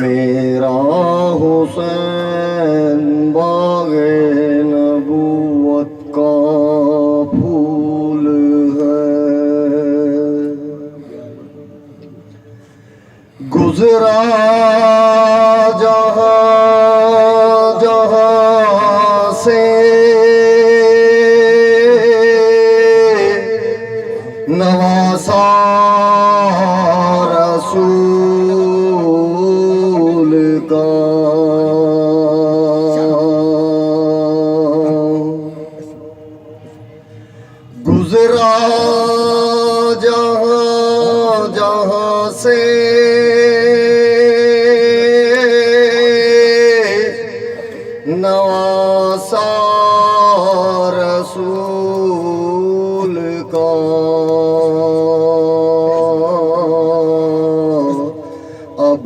میرا حسین باغ نبوت کا پھول ہے، گزرا جہاں جہاں سے نواسا رسول کا، گزرا جہاں جہاں سے نواسا رسول کا، اب